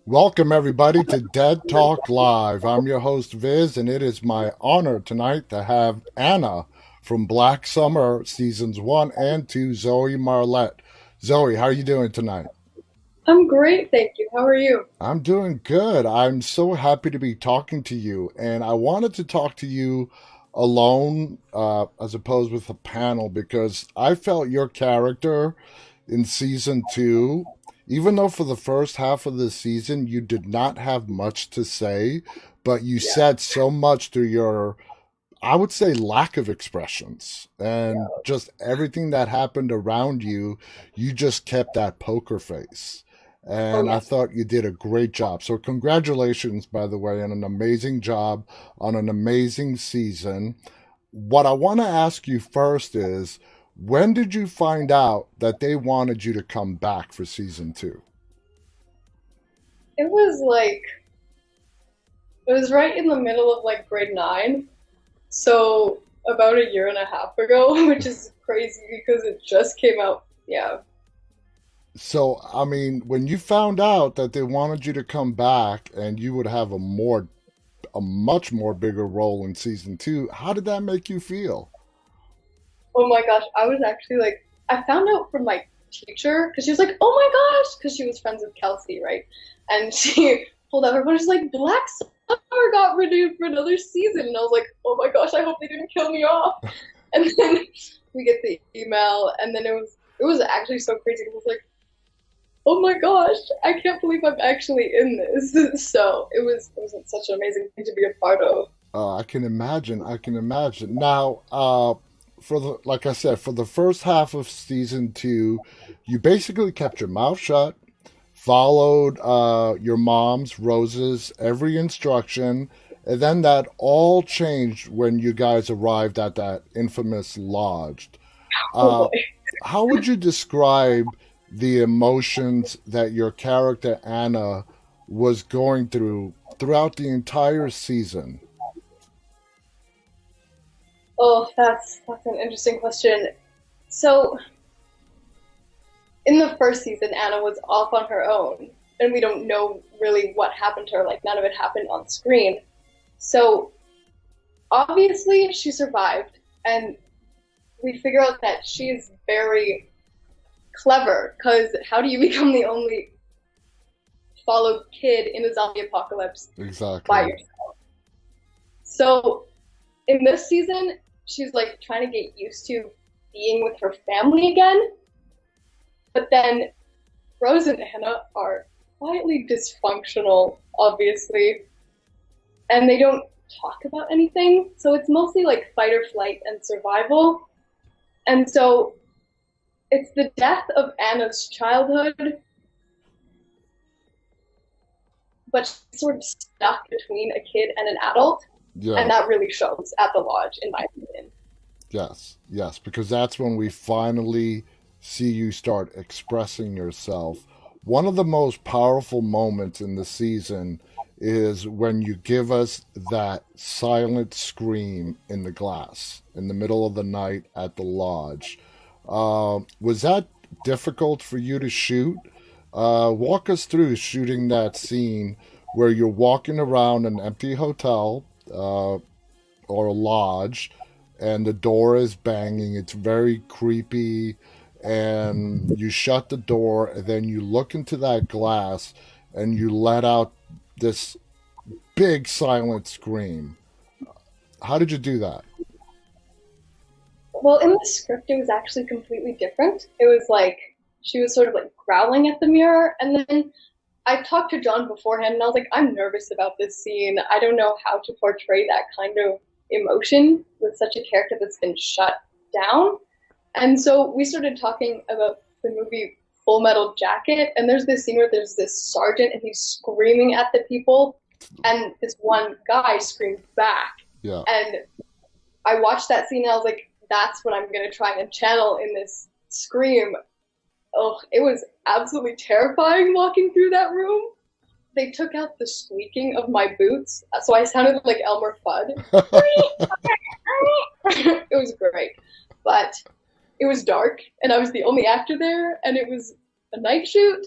Welcome, everybody, to Dead Talk Live. I'm your host, Viz, and it is my honor tonight to have Anna from Black Summer Seasons 1 and 2, Zoe Marlett. Zoe, how are you doing tonight? I'm great, thank you. How are you? I'm doing good. I'm so happy to be talking to you, and I wanted to talk to you alone as opposed with a panel because I felt your character in season 2, even though for the first half of the season you did not have much to say, but you Yeah, said so much through your, I would say, lack of expressions and yeah. just everything that happened around you. You just kept that poker face. Oh, And yeah. I thought you did a great job. So, congratulations, by the way, on an amazing job on an amazing season. What I want to ask you first is, when did you find out that they wanted you to come back for season 2? It was like, it was right in the middle of like grade nine. So about a year and a half ago, which is crazy because it just came out. Yeah. So, I mean, when you found out that they wanted you to come back and you would have a much more bigger role in season 2, how did that make you feel? Oh my gosh. I was actually like, I found out from my teacher because she was like, oh my gosh, because she was friends with Kelsey, right? And she pulled out her phone. She's like, Black Summer got renewed for another season. And I was like, oh my gosh, I hope they didn't kill me off. And then we get the email, and then it was actually so crazy. It was like, oh my gosh, I can't believe I'm actually in this. So it was such an amazing thing to be a part of. I can imagine. I can imagine. Now, for the like I said, for the first half of season 2, you basically kept your mouth shut, followed your mom's, Rose's, every instruction, and then that all changed when you guys arrived at that infamous lodge. Oh Uh, boy. how would you describe the emotions that your character Anna was going through throughout the entire season? Oh, that's an interesting question. So in the first season, Anna was off on her own, and we don't know really what happened to her. Like none of it happened on screen. So obviously she survived, and we figure out that she's very clever. Because how do you become the only followed kid in a zombie apocalypse by Exactly. yourself? So in this season, she's like trying to get used to being with her family again. But then Rose and Anna are quietly dysfunctional, obviously, and they don't talk about anything. So it's mostly like fight or flight and survival. And so it's the death of Anna's childhood, but she's sort of stuck between a kid and an adult. Yeah. And that really shows at the lodge, in my opinion. Yes. Yes. Because that's when we finally see you start expressing yourself. One of the most powerful moments in the season is when you give us that silent scream in the glass in the middle of the night at the lodge. Was that difficult for you to shoot? Walk us through shooting that scene where you're walking around an empty hotel or a lodge and the door is banging. It's very creepy. And you shut the door, and then you look into that glass and you let out this big silent scream. How did you do that? Well, in the script, it was actually completely different. It was like she was sort of like growling at the mirror, and then I talked to John beforehand, and I was like, I'm nervous about this scene. I don't know how to portray that kind of emotion with such a character that's been shut down. And so we started talking about the movie Full Metal Jacket, and there's this scene where there's this sergeant and he's screaming at the people, and this one guy screams back. Yeah. And I watched that scene and I was like, that's what I'm gonna try and channel in this scream. Oh, it was absolutely terrifying walking through that room. They took out the squeaking of my boots, so I sounded like Elmer Fudd. It was great, but it was dark, and I was the only actor there, and it was a night shoot,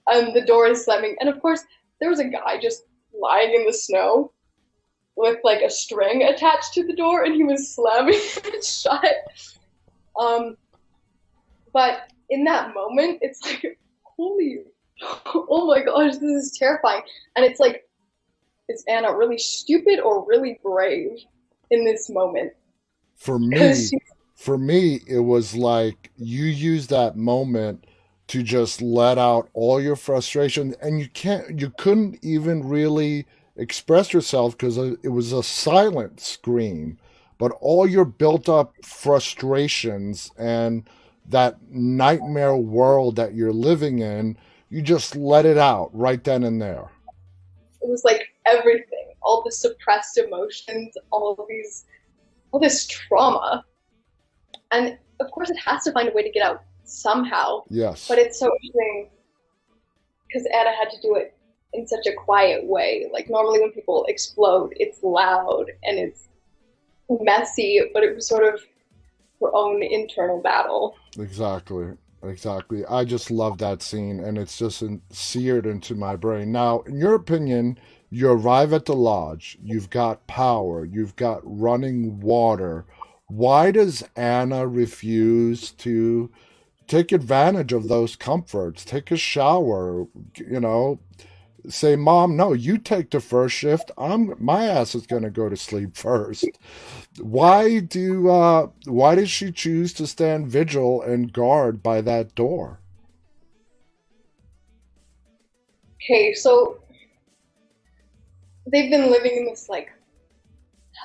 and the door is slamming, and of course, there was a guy just lying in the snow with like a string attached to the door, and he was slamming it shut. Um, but in that moment, it's like, holy, oh my gosh, this is terrifying. And it's like, is Anna really stupid or really brave in this moment? For Because me, she, for me, it was like you use that moment to just let out all your frustration, and you couldn't even really express yourself because it was a silent scream, but all your built up frustrations and that nightmare world that you're living in, you just let it out right then and there. it was like everything, all the suppressed emotions, all this trauma. And of course, it has to find a way to get out somehow. But Yes. it's so interesting because Anna had to do it in such a quiet way. Like normally when people explode, it's loud and it's messy, but it was sort of her own internal battle. Exactly. Exactly. I just love that scene, and it's just seared into my brain. Now, in your opinion, you arrive at the lodge, you've got power, you've got running water. Why does Anna refuse to take advantage of those comforts? Take a shower, you know, say, Mom, no, you take the first shift. My ass is going to go to sleep first. Why does she choose to stand vigil and guard by that door? Okay, so they've been living in this like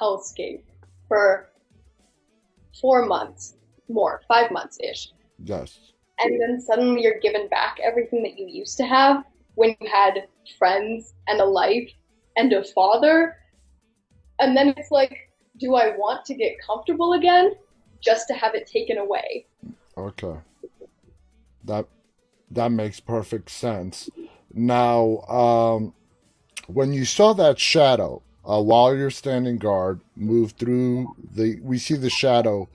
hellscape for 4 months, more, 5 months ish. Yes. And then suddenly you're given back everything that you used to have when you had friends and a life and a father. And then it's like, do I want to get comfortable again just to have it taken away? Okay. That that makes perfect sense. Now, when you saw that shadow, while you're standing guard, move through we see the shadow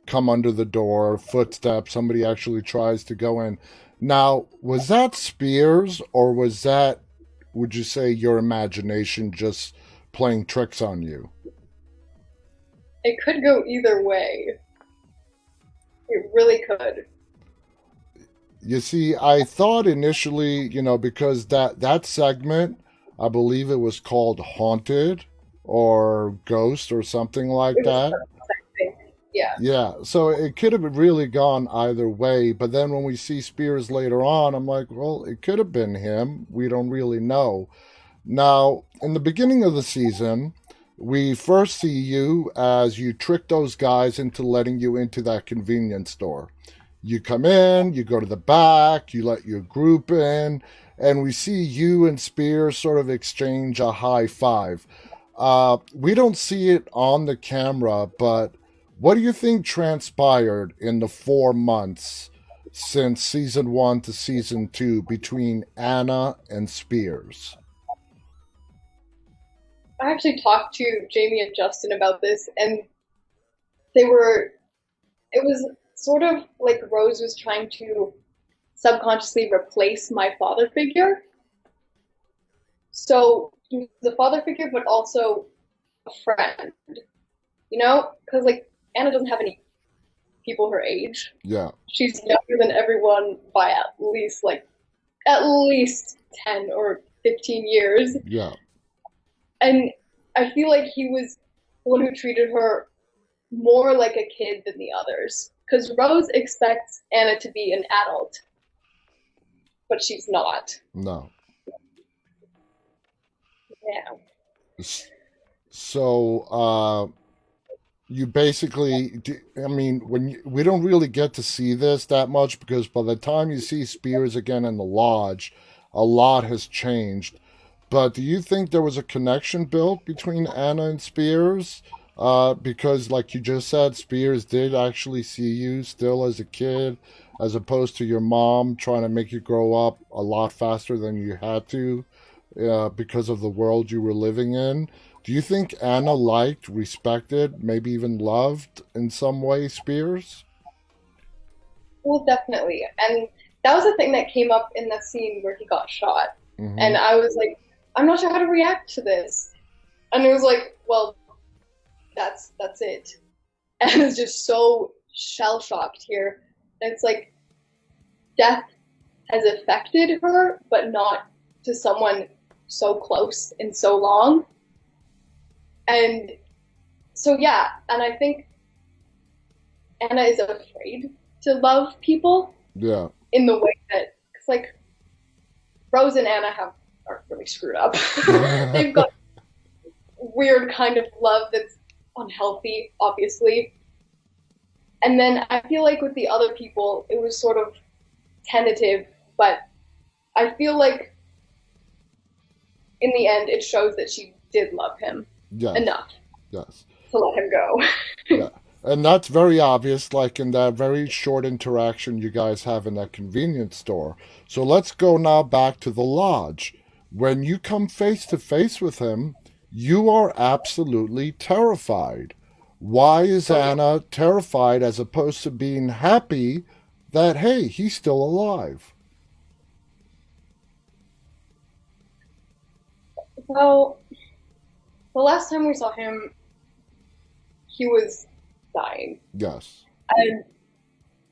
come under the door, footsteps, somebody actually tries to go in. Now, was that Spears, or was that, would you say, your imagination just playing tricks on you? It could go either way. It really could. You see, I thought initially, because that segment, I believe it was called Haunted or Ghost or something like It was that. something. Yeah. Yeah, so it could have really gone either way, but then when we see Spears later on, I'm like, well, it could have been him. We don't really know. Now, in the beginning of the season, we first see you as you trick those guys into letting you into that convenience store. You come in, you go to the back, you let your group in, and we see you and Spears sort of exchange a high five. We don't see it on the camera, but what do you think transpired in the 4 months since season one to season two between Anna and Spears? I actually talked to Jamie and Justin about this, and they were, it was sort of like Rose was trying to subconsciously replace my father figure. So he was the father figure, but also a friend, you know? Because like Anna doesn't have any people her age. Yeah, She's younger than everyone by at least 10 or 15 years. yeah. And I feel like he was the one who treated her more like a kid than the others. Because Rose expects Anna to be an adult, but she's not. No. Yeah. So, you basically, I mean, we don't really get to see this that much because by the time you see Spears again in the lodge, a lot has changed. But do you think there was a connection built between Anna and Spears? Because, like you just said, Spears did actually see you still as a kid, as opposed to your mom trying to make you grow up a lot faster than you had to, because of the world you were living in. Do you think Anna liked, respected, maybe even loved in some way Spears? Well, definitely. And that was the thing that came up in the scene where he got shot. Mm-hmm. And I was like, I'm not sure how to react to this. And it was like, well, that's it. And it's just so shell shocked here. And it's like death has affected her, but not to someone so close and so long. And so yeah, and I think Anna is afraid to love people Yeah. in the way that, cause like Rose and Anna are really screwed up. They've got weird kind of love that's unhealthy, obviously. And then I feel like with the other people, it was sort of tentative, but I feel like in the end, it shows that she did love him Yes. enough Yes. to let him go. Yeah. And that's very obvious, like in that very short interaction you guys have in that convenience store. So let's go now back to the lodge. When you come face to face with him, you are absolutely terrified. Why is Oh, yeah. Anna terrified as opposed to being happy that, hey, he's still alive? Well, the last time we saw him, he was dying. Yes. And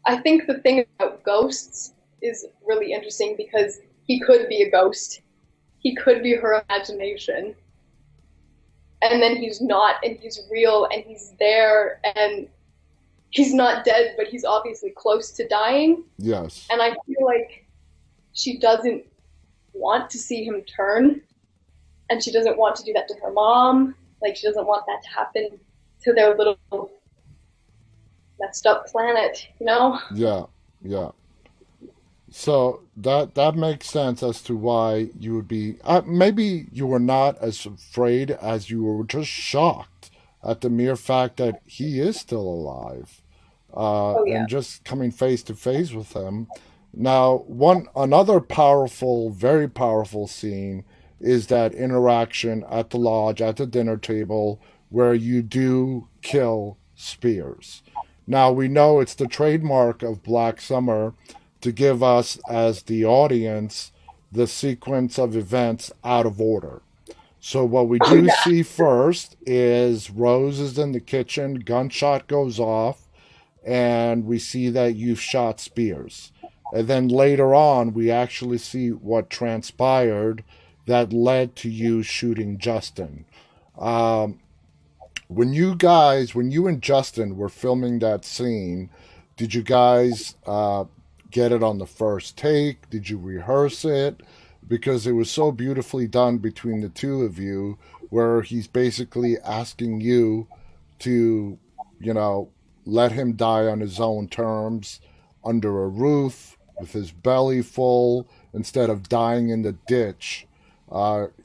I think the thing about ghosts is really interesting because he could be a ghost. He could be her imagination. And then he's not, and he's real, and he's there, and he's not dead, but he's obviously close to dying. Yes. And I feel like she doesn't want to see him turn, and she doesn't want to do that to her mom. Like, she doesn't want that to happen to their little messed up planet, you know? Yeah. Yeah. So that makes sense as to why you would be. Maybe you were not as afraid as you were just shocked at the mere fact that he is still alive, Oh, yeah. and just coming face to face with him. Now, one another powerful, very powerful scene is that interaction at the lodge at the dinner table where you do kill Spears. Now we know it's the trademark of Black Summer to give us, as the audience, the sequence of events out of order. So, what we Oh, do yeah. see first is Rose is in the kitchen, gunshot goes off, and we see that you've shot Spears. And then later on, we actually see what transpired that led to you shooting Justin. Um, when you and Justin were filming that scene, did you guys get it on the first take? Did you rehearse it? Because it was so beautifully done between the two of you, where he's basically asking you to, you know, let him die on his own terms, under a roof, with his belly full, instead of dying in the ditch.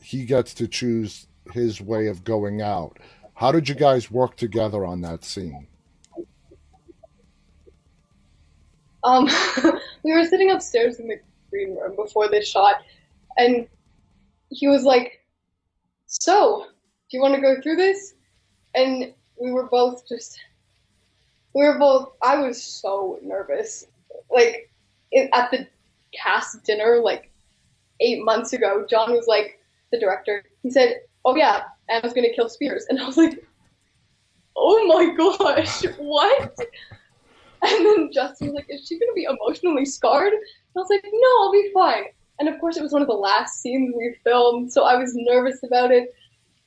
He gets to choose his way of going out. How did you guys work together on that scene? Um, we were sitting upstairs in the green room before this shot, and he was like, "So, do you want to go through this?" And we were both just, we were both, I was so nervous. Like, at the cast dinner, like 8 months ago, John was like, the director, he said, "Oh, yeah, Anna's gonna kill Spears." And I was like, "Oh my gosh, what?" And then Justin was like, "Is she gonna be emotionally scarred?" And I was like, "No, I'll be fine." And of course, it was one of the last scenes we filmed, so I was nervous about it.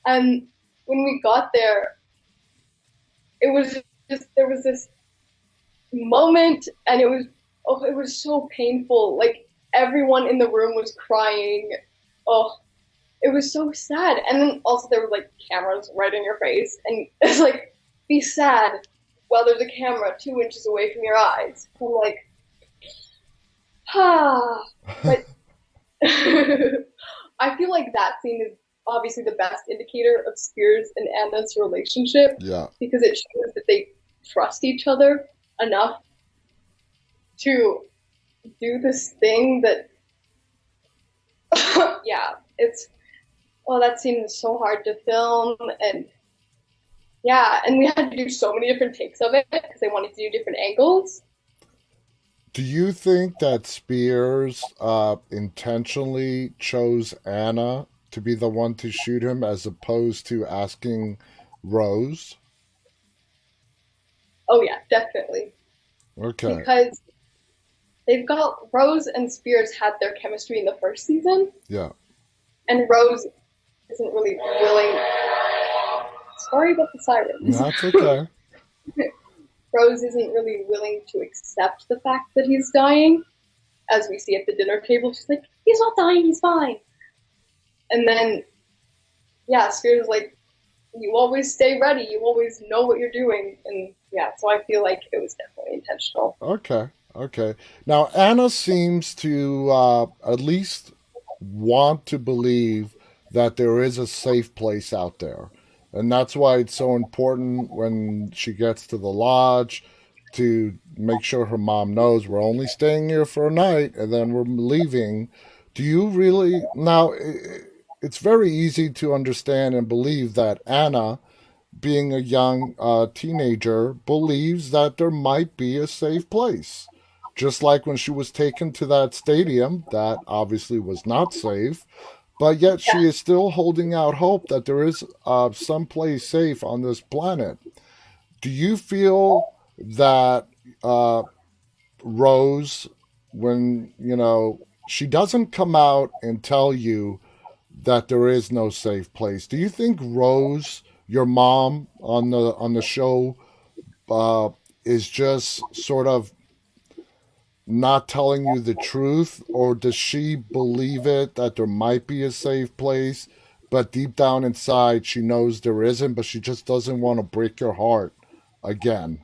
And when we got there, it was just there was this moment, and it was so painful. Like everyone in the room was crying. Oh, it was so sad. And then also there were like cameras right in your face, and it's like, be sad while there's a camera 2 inches away from your eyes. I'm like, ah, but I feel like that scene is obviously the best indicator of Spears and Anna's relationship Yeah. because it shows that they trust each other enough to do this thing that, yeah, it's, well, that scene was so hard to film, and yeah, and we had to do so many different takes of it because they wanted to do different angles. Do you think that Spears intentionally chose Anna to be the one to shoot him as opposed to asking Rose? Oh yeah, definitely. Okay. Because they've got Rose and Spears had their chemistry in the first season, Yeah. and Rose isn't really willing. Sorry about the sirens. That's okay. Rose isn't really willing to accept the fact that he's dying, as we see at the dinner table. She's like, he's not dying, he's fine. And then, yeah, Spears is like, you always stay ready, you always know what you're doing. And yeah, so I feel like it was definitely intentional. Okay. Okay. Now, Anna seems to at least want to believe that there is a safe place out there. And that's why it's so important when she gets to the lodge to make sure her mom knows we're only staying here for a night and then we're leaving. Do you really? Now, it's very easy to understand and believe that Anna, being a young teenager, believes that there might be a safe place. Just like when she was taken to that stadium, that obviously was not safe, but yet Yeah, she is still holding out hope that there is some place safe on this planet. Do you feel that uh, Rose, when, she doesn't come out and tell you that there is no safe place, do you think Rose, your mom on the show, uh, is just sort of not telling you the truth, or does she believe it that there might be a safe place, but deep down inside she knows there isn't, but she just doesn't want to break your heart again?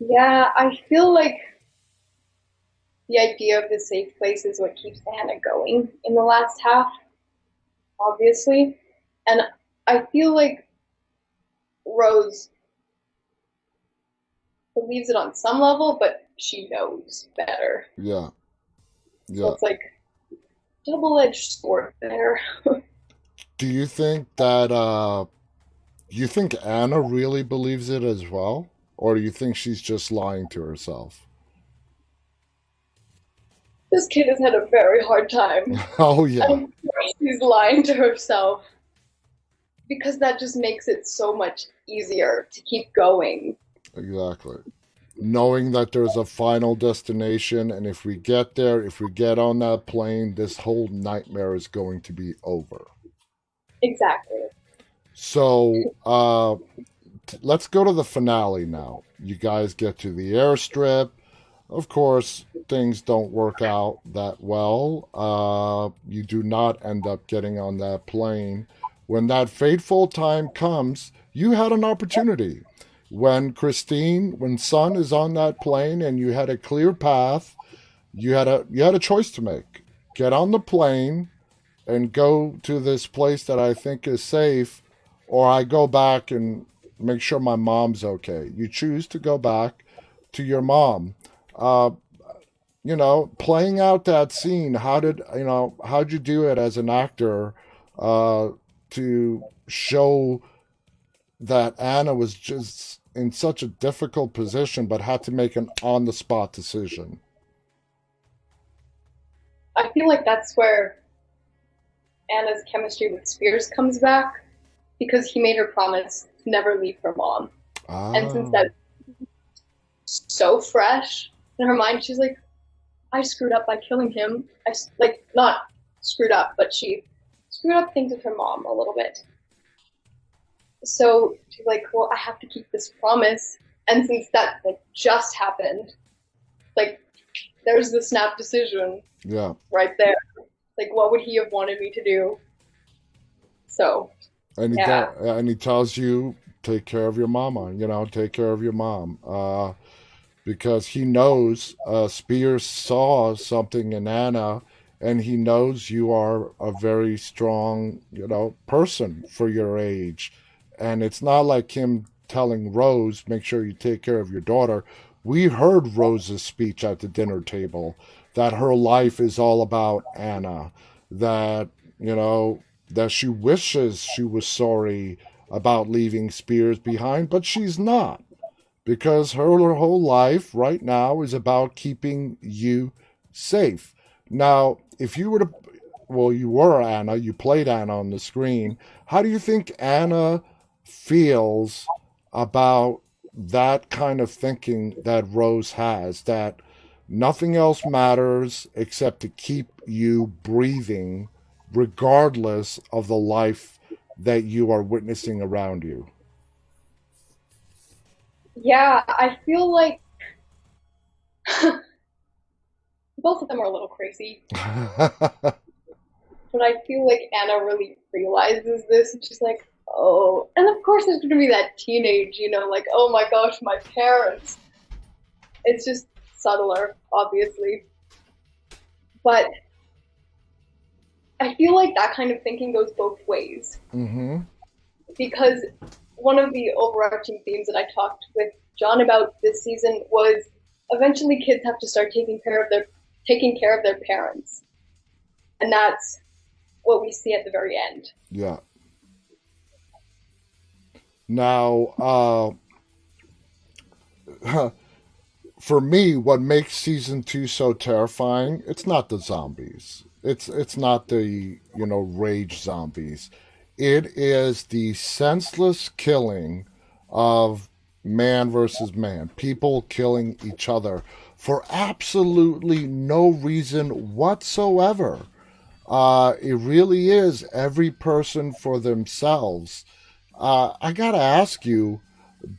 yeah, I feel like the idea of the safe place is what keeps Anna going in the last half, obviously. And I feel like Rose believes it on some level, but she knows better. Yeah, So yeah. it's like double-edged sword there. Do you think that you think Anna really believes it as well, or do you think she's just lying to herself? This kid has had a very hard time. Oh yeah, I'm sure she's lying to herself because that just makes it so much easier to keep going. exactly. Knowing that there's a final destination, and if we get there, if we get on that plane, this whole nightmare is going to be over. Exactly. So let's go to the finale now. You guys get to the airstrip. Of course, things don't work out that well. You do not end up getting on that plane. When that fateful time comes, you had an opportunity. When Sun is on that plane and you had a clear path, you had a choice to make. Get on the plane and go to this place that I think is safe, or I go back and make sure my mom's okay. You choose to go back to your mom. Uh, Playing out that scene, how'd you do it as an actor uh, to show that Anna was just in such a difficult position but had to make an on the spot decision? I feel like that's where Anna's chemistry with Spears comes back because he made her promise to never leave her mom. And since Ah, that's so fresh in her mind, she's like, I screwed up by killing him. Like, not screwed up, but she screwed up things with her mom a little bit. So she's like, well, I have to keep this promise. And since that like just happened, like there's the snap decision yeah. right there. Like, what would he have wanted me to do? So yeah, And he tells you, take care of your mama. Take care of your mom. Because he knows Spears saw something in Anna, and he knows you are a very strong, person for your age. And it's not like him telling Rose, make sure you take care of your daughter. We heard Rose's speech at the dinner table that her life is all about Anna, that, you know, that she wishes she was sorry about leaving Spears behind, but she's not, because her whole life right now is about keeping you safe. Now, if you were to well, you were Anna, you played Anna on the screen. How do you think Anna feels about that kind of thinking that Rose has, that nothing else matters except to keep you breathing, regardless of the life that you are witnessing around you? Yeah, I feel like both of them are a little crazy, but I feel like Anna really realizes this, and she's like, oh, and of course there's gonna be that teenage, like, oh my gosh, my parents. It's just subtler, obviously, but I feel like that kind of thinking goes both ways Mm-hmm. because one of the overarching themes that I talked with John about this season was eventually kids have to start taking care of their parents, and that's what we see at the very end. Yeah. Now, for me, what makes season two so terrifying, it's not the zombies. It's not the, rage zombies. It is the senseless killing of man versus man, people killing each other for absolutely no reason whatsoever. It really is every person for themselves. I gotta ask you,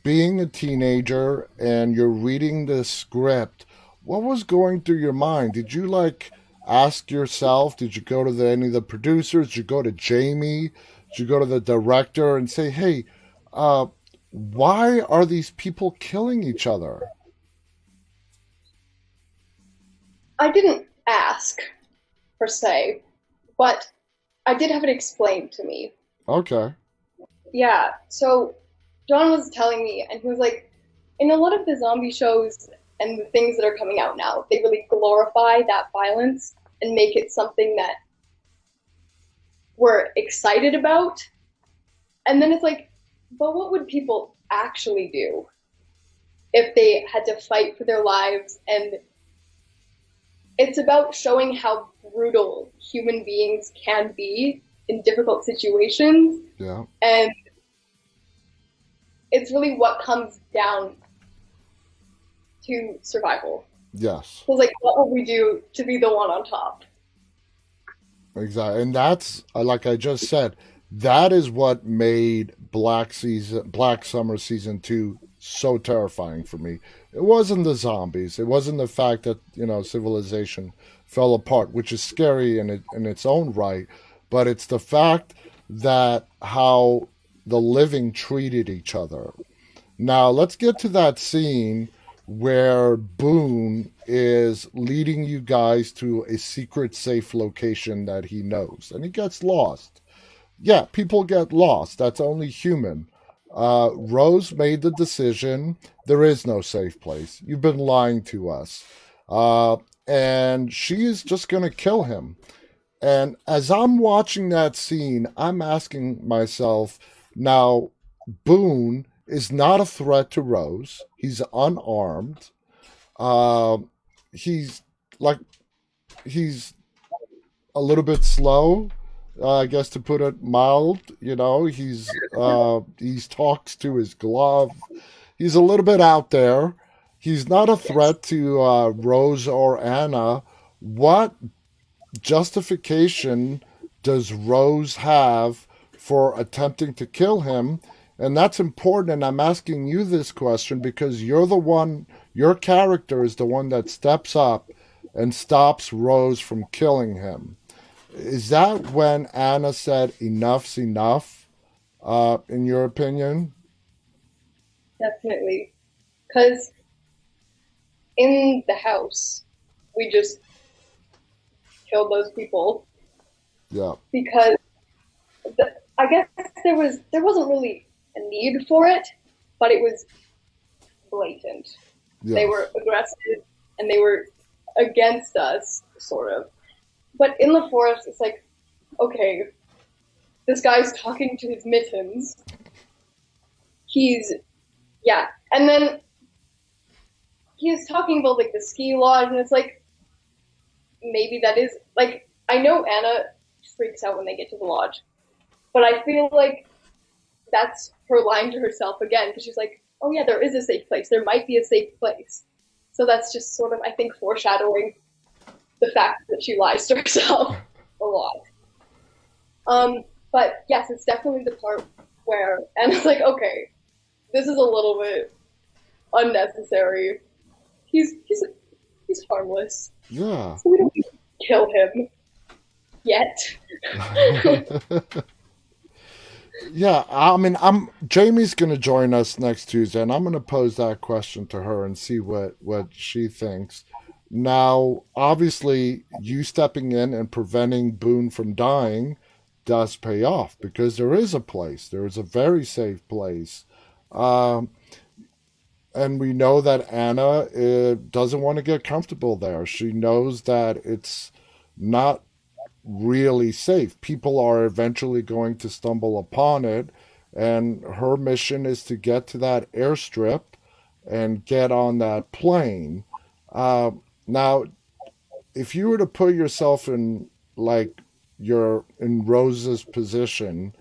being a teenager and you're reading the script, what was going through your mind? Did you like ask yourself, did you go to any of the producers? Did you go to Jamie? Did you go to the director and say, hey, uh, why are these people killing each other? I didn't ask per se, but I did have it explained to me. Okay. Yeah, so John was telling me, and he was like, in a lot of the zombie shows and the things that are coming out now, they really glorify that violence and make it something that we're excited about. And then it's like, but what would people actually do if they had to fight for their lives? And it's about showing how brutal human beings can be in difficult situations. Yeah. And it's really what comes down to survival. Yes. So it's like, what will we do to be the one on top? Exactly. And that's like I just said, that is what made Black Summer season 2 so terrifying for me. It wasn't the zombies. It wasn't the fact that, civilization fell apart, which is scary in its own right, but it's the fact that how the living treated each other. Now, let's get to that scene where Boone is leading you guys to a secret safe location that he knows, and he gets lost. Yeah, people get lost. That's only human. Rose made the decision. There is no safe place. You've been lying to us. Uh, and she is just going to kill him. And as I'm watching that scene, I'm asking myself, now, Boone is not a threat to Rose. He's unarmed. Uh, he's like, he's a little bit slow, I guess to put it mild. He's talks to his glove. He's a little bit out there. He's not a Yes. threat to Rose or Anna. What justification does Rose have for attempting to kill him? And that's important. And I'm asking you this question because you're the one, your character is the one that steps up and stops Rose from killing him. Is that when Anna said enough's enough, in your opinion? Definitely. Because in the house, we just killed those people Yeah. because I guess there wasn't really a need for it, but it was blatant. They Yes. were aggressive and they were against us, sort of. But in the forest, it's like, okay, this guy's talking to his mittens. He's, yeah. And then he's talking about like the ski lodge, and it's like, maybe that is, like, I know Anna freaks out when they get to the lodge. But I feel like that's her lying to herself again because she's like, oh yeah, there is a safe place. There might be a safe place. So that's just sort of, I think, foreshadowing the fact that she lies to herself a lot. But yes, it's definitely the part where, and it's like, okay, this is a little bit unnecessary. He's harmless, Yeah. so we don't need to kill him yet. Yeah, I mean, I'm Jamie's going to join us next Tuesday, and I'm going to pose that question to her and see what she thinks. Now, obviously, you stepping in and preventing Boone from dying does pay off because there is a place. There is a very safe place, um, and we know that Anna doesn't want to get comfortable there. She knows that it's not really safe. People are eventually going to stumble upon it, and her mission is to get to that airstrip and get on that plane. Uh, Now, if you were to put yourself in like you're in Rose's position,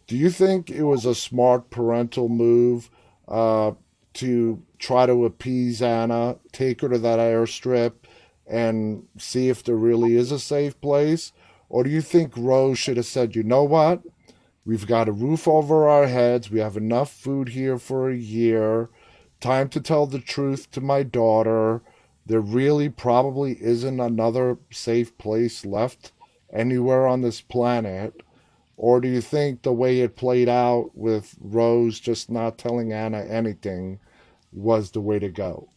do you think it was a smart parental move uh, to try to appease Anna, take her to that airstrip, and see if there really is a safe place? Or do you think Rose should have said, you know what? We've got a roof over our heads. We have enough food here for a year. Time to tell the truth to my daughter. There really probably isn't another safe place left anywhere on this planet. Or do you think the way it played out with Rose just not telling Anna anything was the way to go?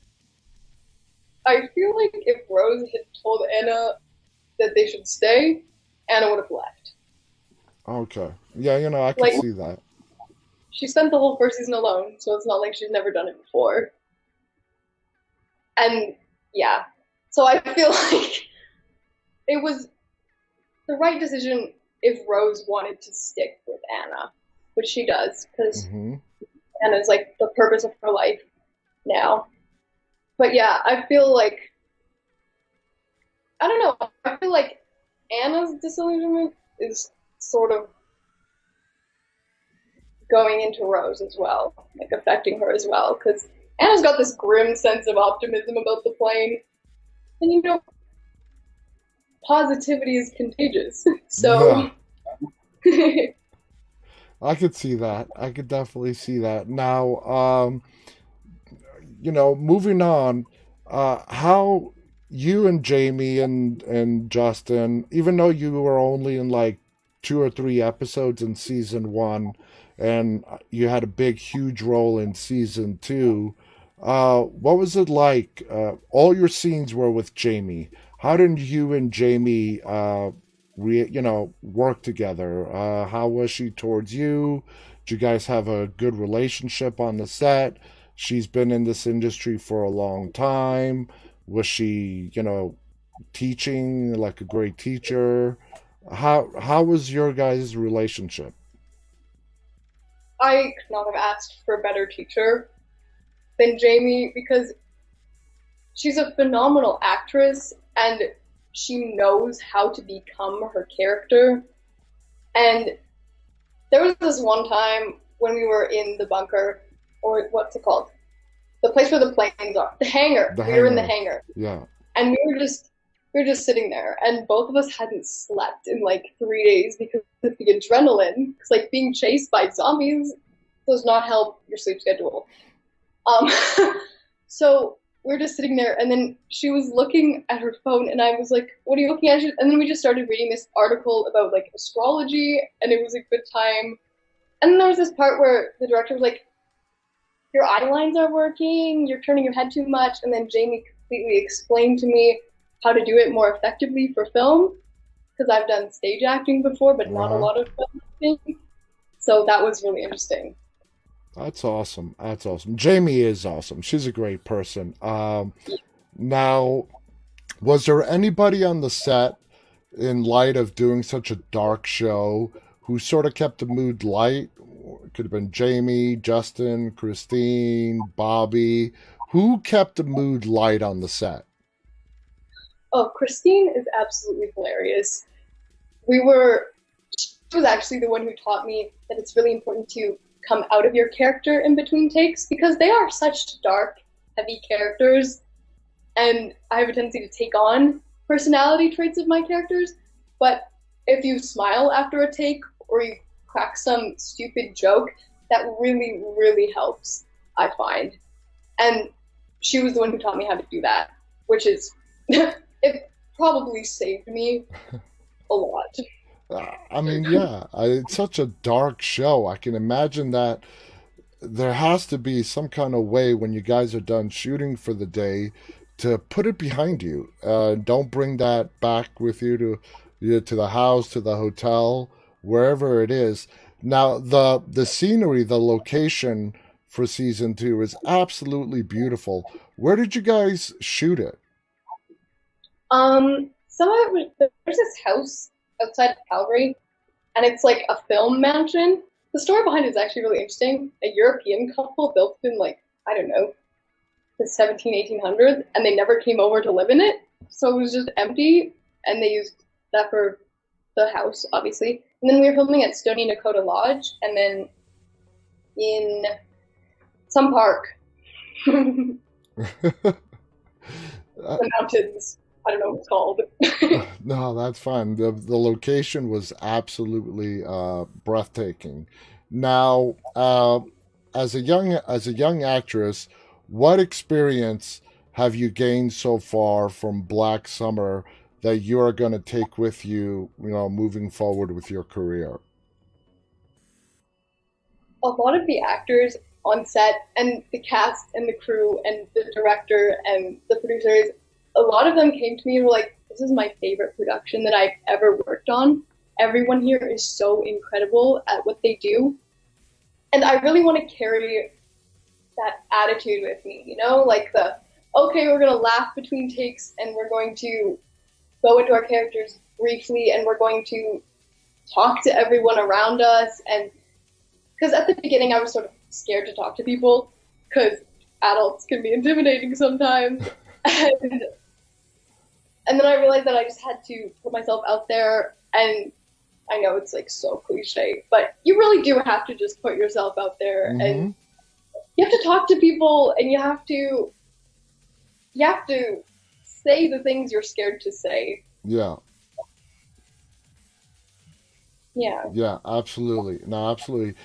I feel like if Rose had told Anna that they should stay, Anna would have left. Okay. Yeah, I could Like, see that. she spent the whole first season alone, so it's not like she's never done it before. And yeah, so I feel like it was the right decision if Rose wanted to stick with Anna, which she does, because Hmm. Anna's like the purpose of her life now. But yeah, I feel like, I don't know, I feel like Anna's disillusionment is sort of going into Rose as well, like affecting her as well, because Anna's got this grim sense of optimism about the plane, and positivity is contagious. Yeah, So, I could see that. I could definitely see that. Now, moving on, how you and Jamie and Justin, even though you were only in like 2 or 3 episodes in season one, and you had a big, huge role in season two, what was it like? All your scenes were with Jamie. How did you and Jamie, work together? How was she towards you? Did you guys have a good relationship on the set? She's been in this industry for a long time. Was she, teaching like a great teacher? How was your guys' relationship? I could not have asked for a better teacher than Jamie because she's a phenomenal actress and she knows how to become her character. And there was this one time when we were in the bunker, or what's it called? The place where the planes are, the hangar. The We were in the hangar. hangar, Yeah. and we were just sitting there, and both of us hadn't slept in like 3 days because of the adrenaline. Because like being chased by zombies does not help your sleep schedule. Um, so we're just sitting there, and then she was looking at her phone, and I was like, "What are you looking at?" And then we just started reading this article about like astrology, and it was a good time. And then there was this part where the director was like, "Your eye lines are working. You're turning your head too much." And then Jamie completely explained to me how to do it more effectively for film because I've done stage acting before, but not a Uh-huh. lot of film acting. So that was really interesting. That's awesome. That's awesome. Jamie is awesome. She's a great person. Now, was there anybody on the set, in light of doing such a dark show, who sort of kept the mood light? It could have been Jamie, Justin, Christine, Bobby. Who kept the mood light on the set? Oh, Christine is absolutely hilarious. we were she was actually the one who taught me that it's really important to come out of your character in between takes because they are such dark, heavy characters, and I have a tendency to take on personality traits of my characters. But if you smile after a take or you crack some stupid joke, that really, really helps, I find. And she was the one who taught me how to do that, which is, it probably saved me a lot. I mean, yeah, it's such a dark show. I can imagine that there has to be some kind of way when you guys are done shooting for the day to put it behind you. Don't bring that back with you to the house, to the hotel, wherever it is. Now, the scenery, the location for season two is absolutely beautiful. Where did you guys shoot it? Some of it was, there's this house outside of Calgary, and it's like a film mansion. The story behind it is actually really interesting. A European couple built it in like, I don't know, the 1800s, and they never came over to live in it. So it was just empty, and they used that for the house, obviously. And then we were filming at Stony Nakota Lodge, and then in some park, the mountains. I don't know what it's called. No, that's fine. The location was absolutely breathtaking. Now, as a young actress, what experience have you gained so far from Black Summer that you are going to take with you, moving forward with your career? A lot of the actors on set and the cast and the crew and the director and the producers, a lot of them came to me and were like, this is my favorite production that I've ever worked on. Everyone here is so incredible at what they do. And I really want to carry that attitude with me, like okay, we're going to laugh between takes and we're going to go into our characters briefly and we're going to talk to everyone around us. And because at the beginning I was sort of scared to talk to people because adults can be intimidating sometimes. and, and then I realized that I just had to put myself out there, and I know it's like so cliche, but you really do have to just put yourself out there, Mm-hmm. and you have to talk to people, and you have to say the things you're scared to say. Yeah. Yeah. Yeah, absolutely. No, absolutely.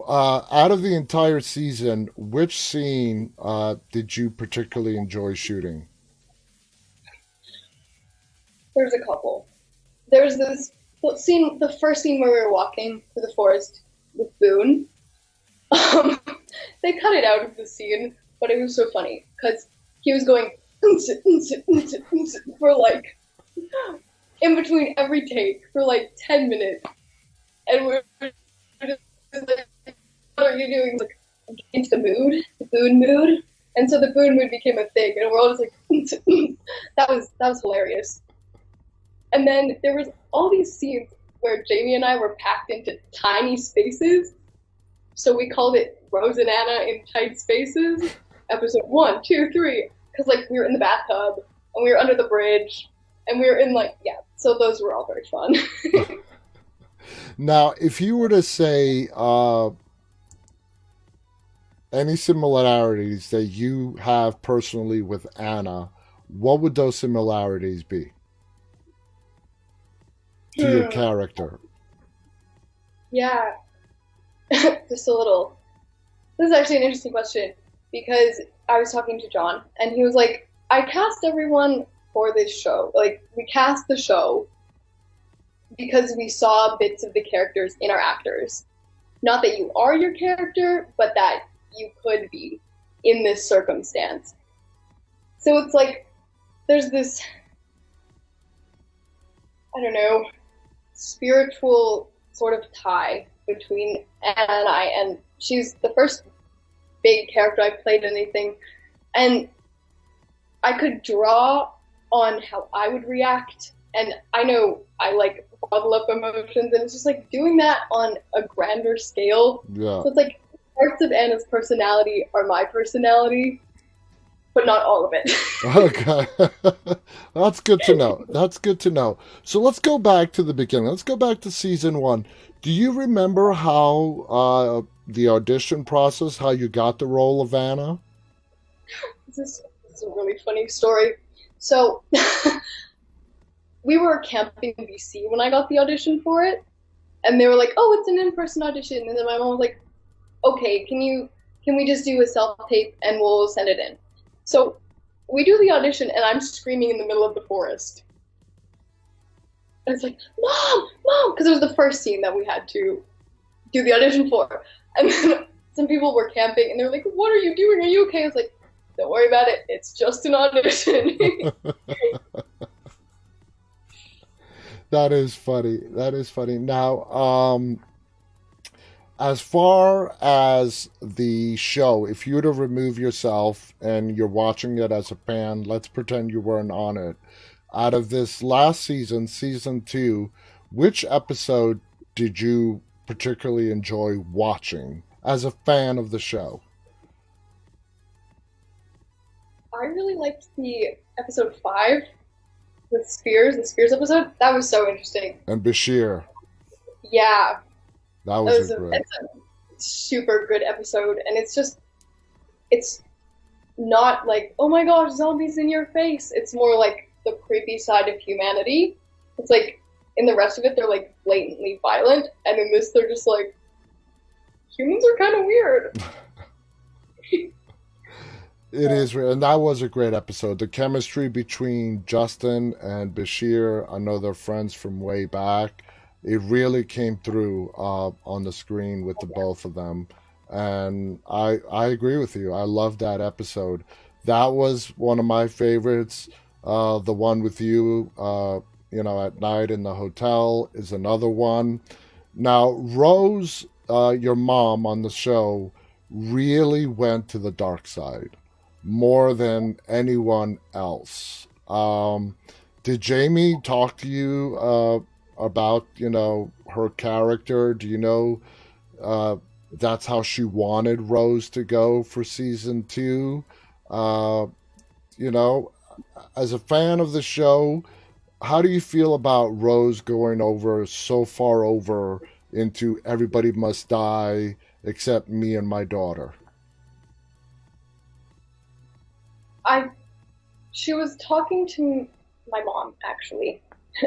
Out of the entire season, which scene did you particularly enjoy shooting? There's a couple. There's this scene, the first scene where we were walking through the forest with Boone. Um, they cut it out of the scene, but it was so funny because he was going for like in between every take for like 10 minutes, and we're just like, what are you doing? Like, I'm getting into the Boone mood, and so the Boone mood became a thing, and we're all just like that was hilarious. And then there was all these scenes where Jamie and I were packed into tiny spaces. So we called it Rose and Anna in Tight Spaces, episode 1, 2, 3. Because like we were in the bathtub and we were under the bridge and we were in like, yeah. So those were all very fun. Now, if you were to say any similarities that you have personally with Anna, what would those similarities be to your character? Yeah, just a little. This is actually an interesting question because I was talking to John and he was like, I cast everyone for this show. Like, we cast the show because we saw bits of the characters in our actors. Not that you are your character, but that you could be in this circumstance. So it's like, there's this, I don't know, spiritual sort of tie between Anna and I, and she's the first big character I played in anything, and I could draw on how I would react, and I know I like bottle up emotions, and it's just like doing that on a grander scale. Yeah. So it's like parts of Anna's personality are my personality, but not all of it. Okay. That's good to know. That's good to know. So let's go back to the beginning. Let's go back to season one. Do you remember how the audition process, how you got the role of Anna? This is a really funny story. So we were camping in BC when I got the audition for it, and they were like, "Oh, it's an in-person audition." And then my mom was like, "Okay, can we just do a self-tape and we'll send it in?" So we do the audition, and I'm screaming in the middle of the forest. And it's like, "Mom, Mom," because it was the first scene that we had to do the audition for. And then some people were camping, and they're like, "What are you doing? Are you okay?" I was like, "Don't worry about it. It's just an audition." That is funny. That is funny. Now, as far as the show, if you were to remove yourself and you're watching it as a fan, let's pretend you weren't on it. Out of this last season, season two, which episode did you particularly enjoy watching as a fan of the show? I really liked the episode 5 with Spears, the Spears episode. That was so interesting. And Bashir, Yeah, that that was was a great. it's a super good episode, and it's not like, oh my gosh, zombies in your face. It's more like the creepy side of humanity. It's like in the rest of it, they're like blatantly violent, and in this, they're just like humans are kind of weird. It is, and that was a great episode. The chemistry between Justin and Bashir, I know they're friends from way back. It really came through on the screen with the both of them, and I agree with you. I love that episode. That was one of my favorites. The one with you, at night in the hotel is another one. Now, Rose, your mom on the show, really went to the dark side more than anyone else. Did Jamie talk to you about, her character? Do you know that's how she wanted Rose to go for season two? Uh, you know, as a fan of the show, how do you feel about Rose going over so far over into everybody must die except me and my daughter? I She was talking to my mom actually,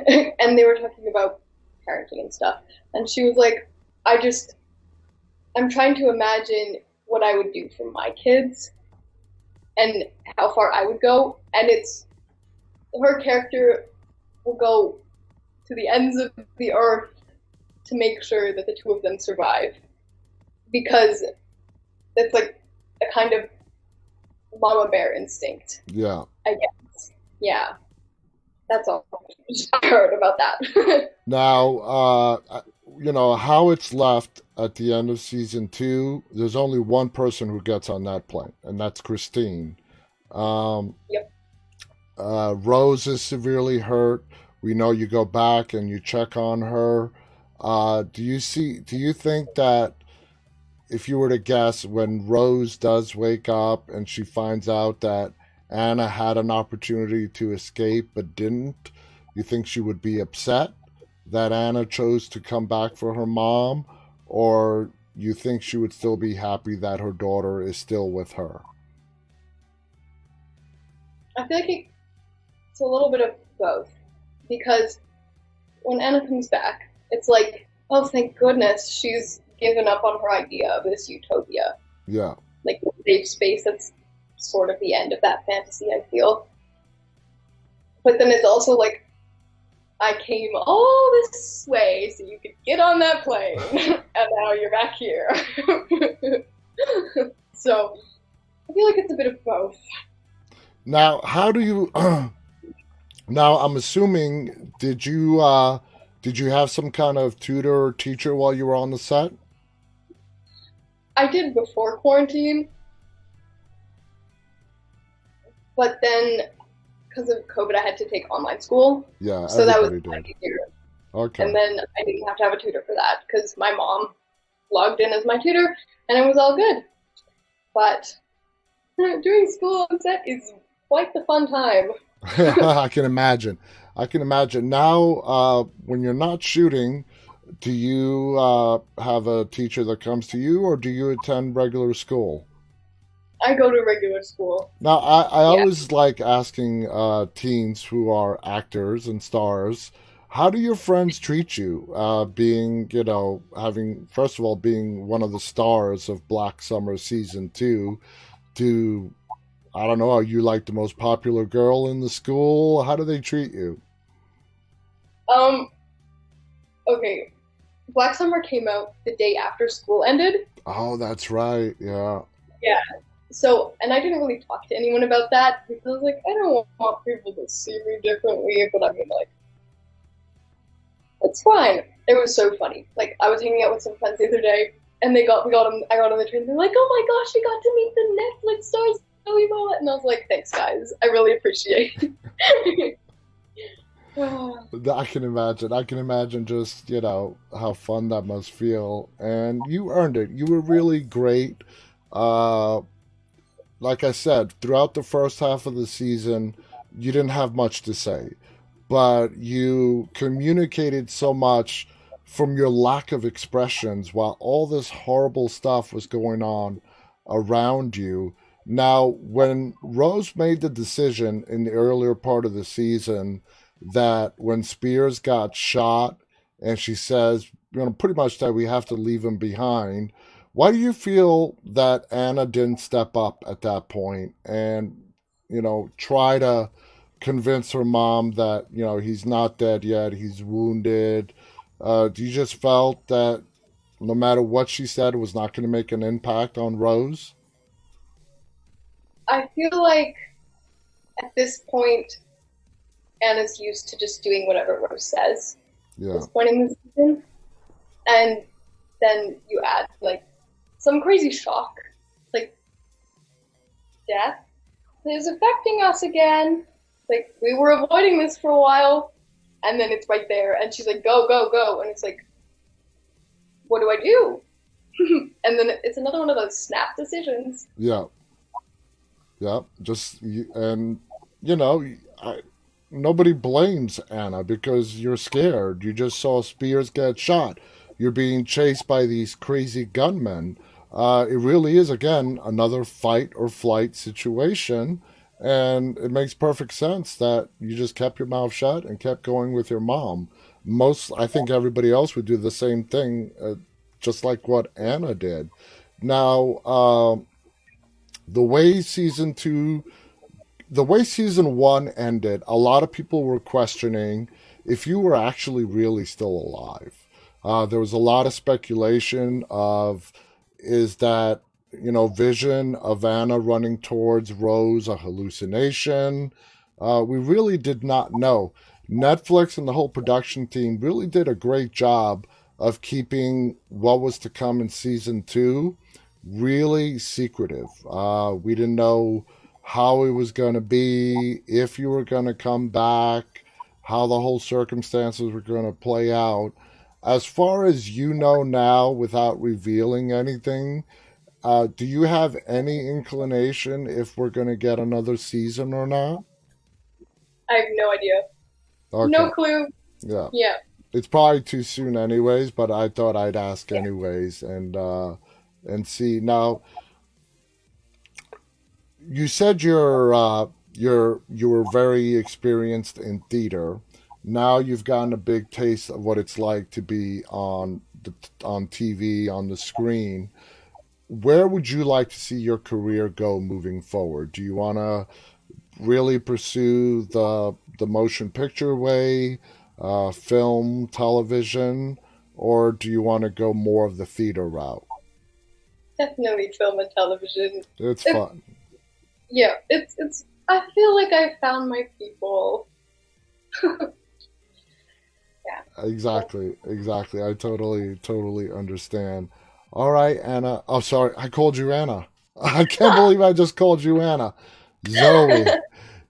and they were talking about parenting and stuff. And she was like, I'm trying to imagine what I would do for my kids and how far I would go. And it's her character will go to the ends of the earth to make sure that the two of them survive. Because it's like a kind of mama bear instinct, Yeah. I guess. Yeah, that's all I heard about that. Now, how it's left at the end of season two, there's only one person who gets on that plane, and that's Christine. Um, Yep. Rose is severely hurt. We know you go back and you check on her. Do you think that if you were to guess, when Rose does wake up and she finds out that Anna had an opportunity to escape but didn't, you think she would be upset that Anna chose to come back for her mom, or you think she would still be happy that her daughter is still with her? I feel like it's a little bit of both. Because when Anna comes back, it's like, oh, thank goodness she's given up on her idea of this utopia. Yeah. Like the safe space, that's sort of the end of that fantasy, I feel. But then it's also like, I came all this way so you could get on that plane, and now you're back here. So I feel like it's a bit of both. Now, how do you? Now, I'm assuming did you have some kind of tutor or teacher while you were on the set? I did before quarantine, but then because of COVID, I had to take online school. Yeah, So that was everybody much did. easier. Okay. And then I didn't have to have a tutor for that because my mom logged in as my tutor and it was all good. But Doing school on set is quite the fun time. I can imagine. I can imagine. Now, when you're not shooting, do you have a teacher that comes to you, or do you attend regular school? I go to regular school. Now, I Yeah. always like asking teens who are actors and stars, how do your friends treat you? Being, having, first of all, being one of the stars of Black Summer season two, do, I don't know, are you like the most popular girl in the school? How do they treat you? Um, okay. Black Summer came out the day after school ended. Oh, that's right. Yeah. Yeah. So, and I didn't really talk to anyone about that because, like, I don't want people to see me differently. But I mean, like, it's fine. It was so funny. Like, I was hanging out with some friends the other day, and we got on, I got on the train. They're like, "Oh my gosh, we got to meet the Netflix stars, Zoe Marlett," and I was like, "Thanks, guys. I really appreciate it." I can imagine. I can imagine just, how fun that must feel. And you earned it. You were really great. Uh, like I said, throughout the first half of the season, you didn't have much to say, but you communicated so much from your lack of expressions while all this horrible stuff was going on around you. Now, when Rose made the decision in the earlier part of the season that when Spears got shot and she says, pretty much that we have to leave him behind, why do you feel that Anna didn't step up at that point and, try to convince her mom that, he's not dead yet, he's wounded? Do you just felt that no matter what she said, it was not going to make an impact on Rose? I feel like at this point, Anna's used to just doing whatever Rose says at Yeah. this point in the season. And then you add like some crazy shock, like death is affecting us again. Like we were avoiding this for a while, and then it's right there, and she's like, "Go, go, go!" And it's like, "What do I do?" And then it's another one of those snap decisions. Yeah. Yeah. And, you know, I, nobody blames Anna because you're scared. You just saw Spears get shot. You're being chased by these crazy gunmen. It really is, again, another fight or flight situation. And it makes perfect sense that you just kept your mouth shut and kept going with your mom. I think everybody else would do the same thing, just like what Anna did. Now, the way season two the way season one ended, a lot of people were questioning if you were actually really still alive. There was a lot of speculation of is that vision of Anna running towards Rose a hallucination? We really did not know. Netflix and the whole production team really did a great job of keeping what was to come in season two really secretive. We didn't know how it was going to be, if you were going to come back, how the whole circumstances were going to play out. As far as you know now, without revealing anything, do you have any inclination if we're going to get another season or not? I have no idea, Okay, no clue. yeah. Yeah, It's probably too soon anyways, but I thought I'd ask anyways and see. Now, you said you were very experienced in theater. Now you've gotten a big taste of what it's like to be on TV on the screen. Where would you like to see your career go moving forward? Do you want to really pursue the motion picture way, film, television, or do you want to go more of the theater route? definitely film and television. It's It, fun. yeah, it's. I feel like I found my people. Yeah. Exactly, exactly. I totally understand. All right, Anna. Oh, sorry, I called you Anna. I can't believe I just called you Anna. Zoe,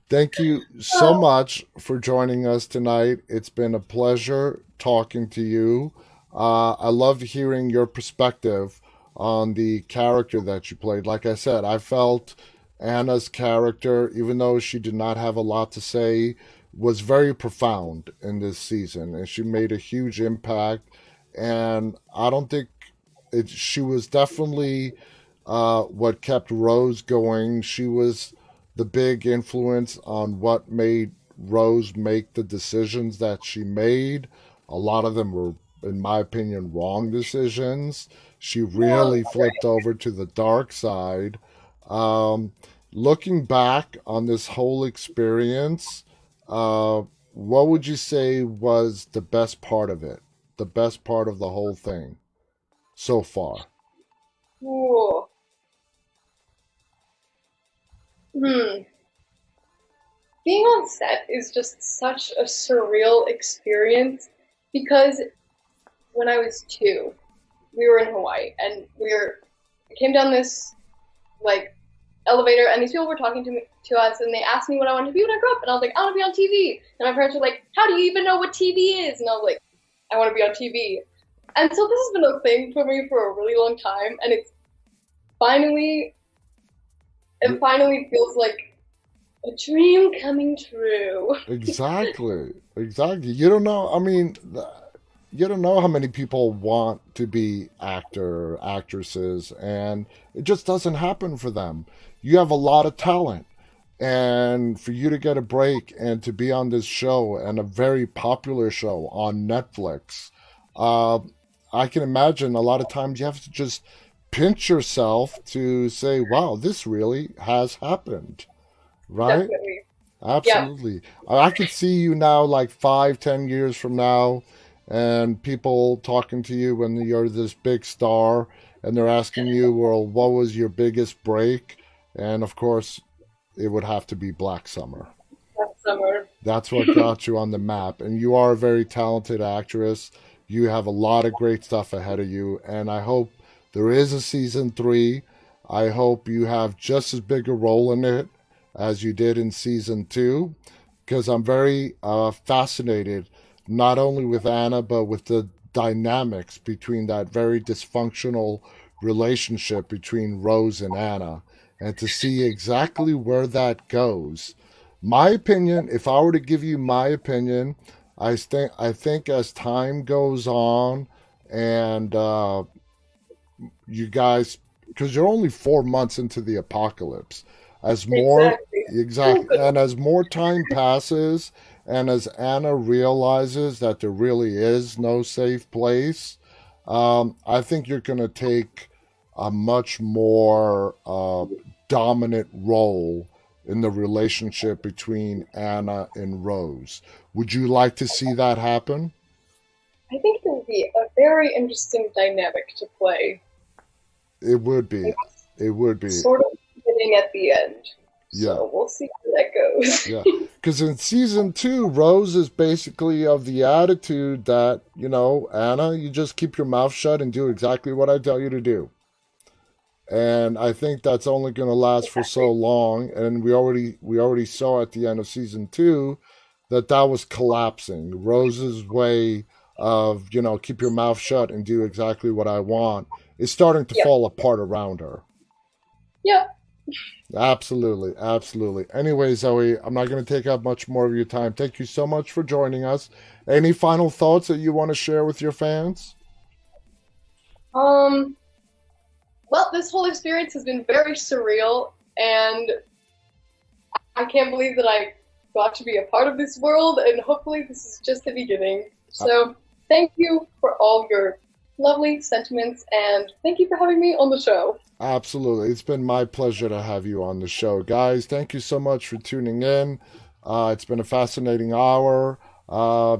thank you so Oh, much for joining us tonight. It's been a pleasure talking to you. I loved hearing your perspective on the character that you played. Like I said, I felt Anna's character, even though she did not have a lot to say, was very profound in this season, and she made a huge impact. And I don't think she was definitely what kept Rose going. She was the big influence on what made Rose make the decisions that she made. A lot of them were, in my opinion, wrong decisions. She really flipped over to the dark side. Um, Looking back on this whole experience, what would you say was the best part of it? The best part of the whole thing so far? Ooh. Hmm. Being on set is just such a surreal experience because when I was two, we were in Hawaii and we came down this like elevator and these people were talking to us and they asked me what I wanted to be when I grew up and I was like, I want to be on TV. And my parents were like, how do you even know what TV is? And I was like, I want to be on TV. And so this has been a thing for me for a really long time and finally it finally feels like a dream coming true. Exactly. Exactly. You don't know. I mean, you don't know how many people want to be actresses, and it just doesn't happen for them. You have a lot of talent, and for you to get a break and to be on this show, and a very popular show on Netflix, uh, I can imagine a lot of times you have to just pinch yourself to say, wow, this really has happened, right? Definitely. Yeah. Absolutely. I could see you now, like 5, 10 years from now, and people talking to you when you're this big star, and they're asking you, well, what was your biggest break? And of course, it would have to be Black Summer. That summer. That's what got you on the map. And you are a very talented actress. You have a lot of great stuff ahead of you. And I hope there is a season three. I hope you have just as big a role in it as you did in season two, because I'm very fascinated not only with Anna, but with the dynamics between that very dysfunctional relationship between Rose and Anna, and to see exactly where that goes. My opinion, if I were to give you my opinion, I think as time goes on, and you guys, because you're only 4 months into the apocalypse, as more Exactly. exactly, and as more time passes, and as Anna realizes that there really is no safe place, I think you're going to take a much more dominant role in the relationship between Anna and Rose. Would you like to see that happen? I think it would be a very interesting dynamic to play. It would be. It's It would be. sort of beginning at the end. Yeah. So we'll see how that goes. Yeah. Because in season two, Rose is basically of the attitude that, Anna, you just keep your mouth shut and do exactly what I tell you to do. And I think that's only going to last for so Exactly. long. And we already saw at the end of season two that that was collapsing. Rose's way of, keep your mouth shut and do exactly what I want is starting to Yep. fall apart around her. Yep. Absolutely, absolutely. Anyway, Zoe, I'm not going to take up much more of your time. Thank you so much for joining us. Any final thoughts that you want to share with your fans? Um. Well, this whole experience has been very surreal, and I can't believe that I got to be a part of this world. And hopefully, this is just the beginning. Uh, So, thank you for all your lovely sentiments, and thank you for having me on the show. Absolutely. It's been my pleasure to have you on the show. Guys, thank you so much for tuning in. It's been a fascinating hour.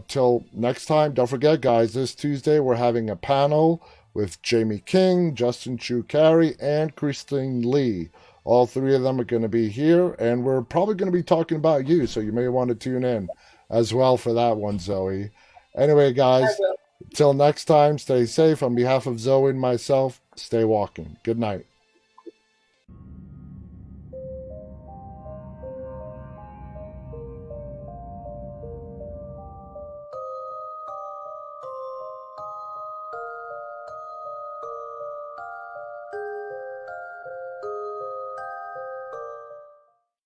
Till next time, don't forget, guys, this Tuesday we're having a panel with Jamie King, Justin Chu Carey, and Christine Lee. All three of them are going to be here, and we're probably going to be talking about you, so you may want to tune in as well for that one, Zoe. Anyway, I guys, will. till next time, stay safe. On behalf of Zoe and myself, stay walking. Good night.